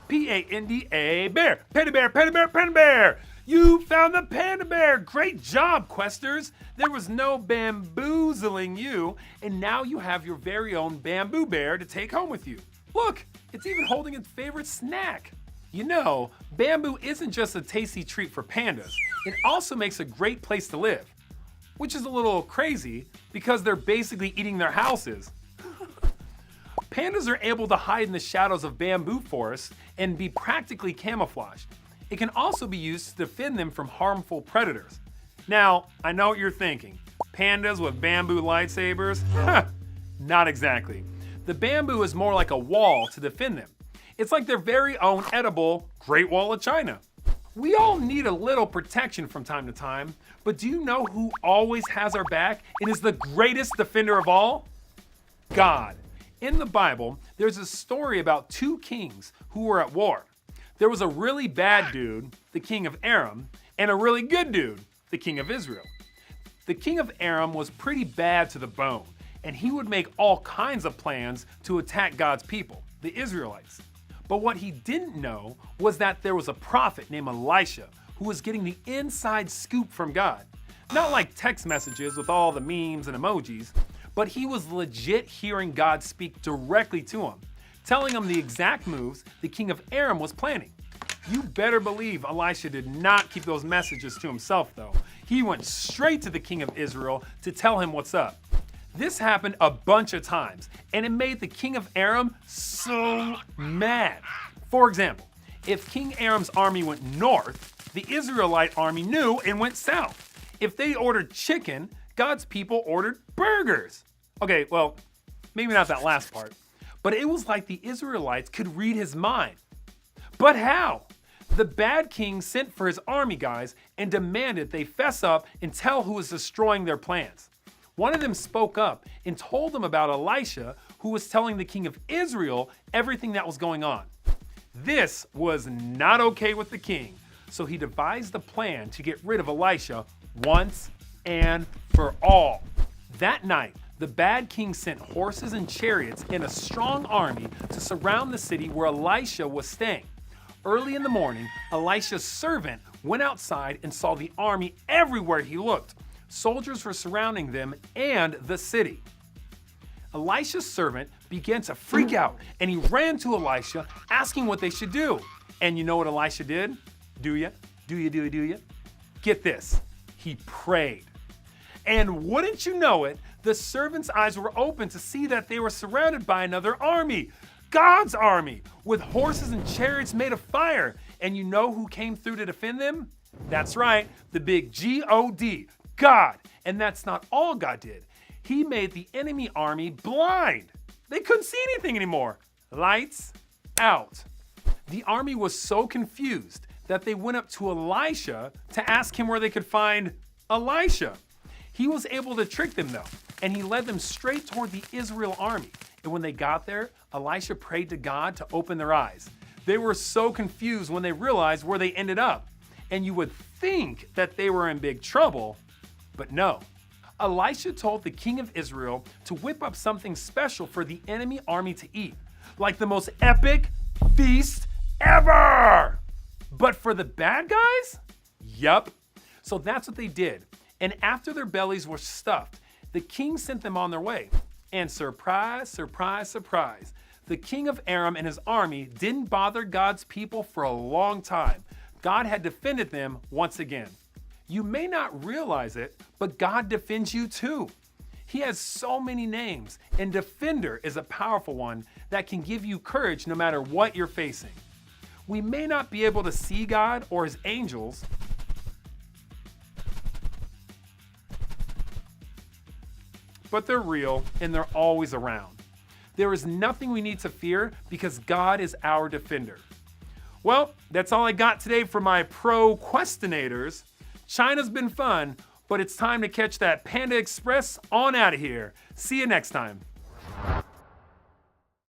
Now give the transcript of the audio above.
P-A-N-D-A, bear. Panda bear, panda bear, panda bear. You found the panda bear. Great job, questers. There was no bamboozling you, and now you have your very own bamboo bear to take home with you. Look, it's even holding its favorite snack. You know, bamboo isn't just a tasty treat for pandas. It also makes a great place to live, which is a little crazy because they're basically eating their houses. Pandas are able to hide in the shadows of bamboo forests and be practically camouflaged. It can also be used to defend them from harmful predators. Now, I know what you're thinking. Pandas with bamboo lightsabers? Not exactly. The bamboo is more like a wall to defend them. It's like their very own edible Great Wall of China. We all need a little protection from time to time, but do you know who always has our back and is the greatest defender of all? God. In the Bible, there's a story about two kings who were at war. There was a really bad dude, the king of Aram, and a really good dude, the king of Israel. The king of Aram was pretty bad to the bone, and he would make all kinds of plans to attack God's people, the Israelites. But what he didn't know was that there was a prophet named Elisha who was getting the inside scoop from God. Not like text messages with all the memes and emojis, but he was legit hearing God speak directly to him, telling him the exact moves the king of Aram was planning. You better believe Elisha did not keep those messages to himself though. He went straight to the king of Israel to tell him what's up. This happened a bunch of times, and it made the king of Aram so mad. For example, if King Aram's army went north, the Israelite army knew and went south. If they ordered chicken, God's people ordered burgers. Okay, well, maybe not that last part, but it was like the Israelites could read his mind. But how? The bad king sent for his army guys and demanded they fess up and tell who was destroying their plans. One of them spoke up and told them about Elisha, who was telling the king of Israel everything that was going on. This was not okay with the king, so he devised a plan to get rid of Elisha once and for all. That night, the bad king sent horses and chariots and a strong army to surround the city where Elisha was staying. Early in the morning, Elisha's servant went outside and saw the army everywhere he looked. Soldiers were surrounding them and the city. Elisha's servant began to freak out, and he ran to Elisha asking what they should do. And you know what Elisha did? Do ya? Get this, he prayed. And wouldn't you know it, the servant's eyes were open to see that they were surrounded by another army, God's army, with horses and chariots made of fire. And you know who came through to defend them? That's right, the big G-O-D, God. And that's not all God did. He made the enemy army blind. They couldn't see anything anymore. Lights out. The army was so confused that they went up to Elisha to ask him where they could find Elisha. He was able to trick them though, and he led them straight toward the Israel army. And when they got there, Elisha prayed to God to open their eyes. They were so confused when they realized where they ended up. And you would think that they were in big trouble, but no. Elisha told the king of Israel to whip up something special for the enemy army to eat, like the most epic feast ever. But for the bad guys? Yup. So that's what they did. And after their bellies were stuffed, the king sent them on their way. And surprise, surprise, surprise, the king of Aram and his army didn't bother God's people for a long time. God had defended them once again. You may not realize it, but God defends you too. He has so many names, and defender is a powerful one that can give you courage no matter what you're facing. We may not be able to see God or his angels, but they're real and they're always around. There is nothing we need to fear because God is our defender. Well, that's all I got today for my pro-questionators. China's been fun, but it's time to catch that Panda Express on out of here. See you next time.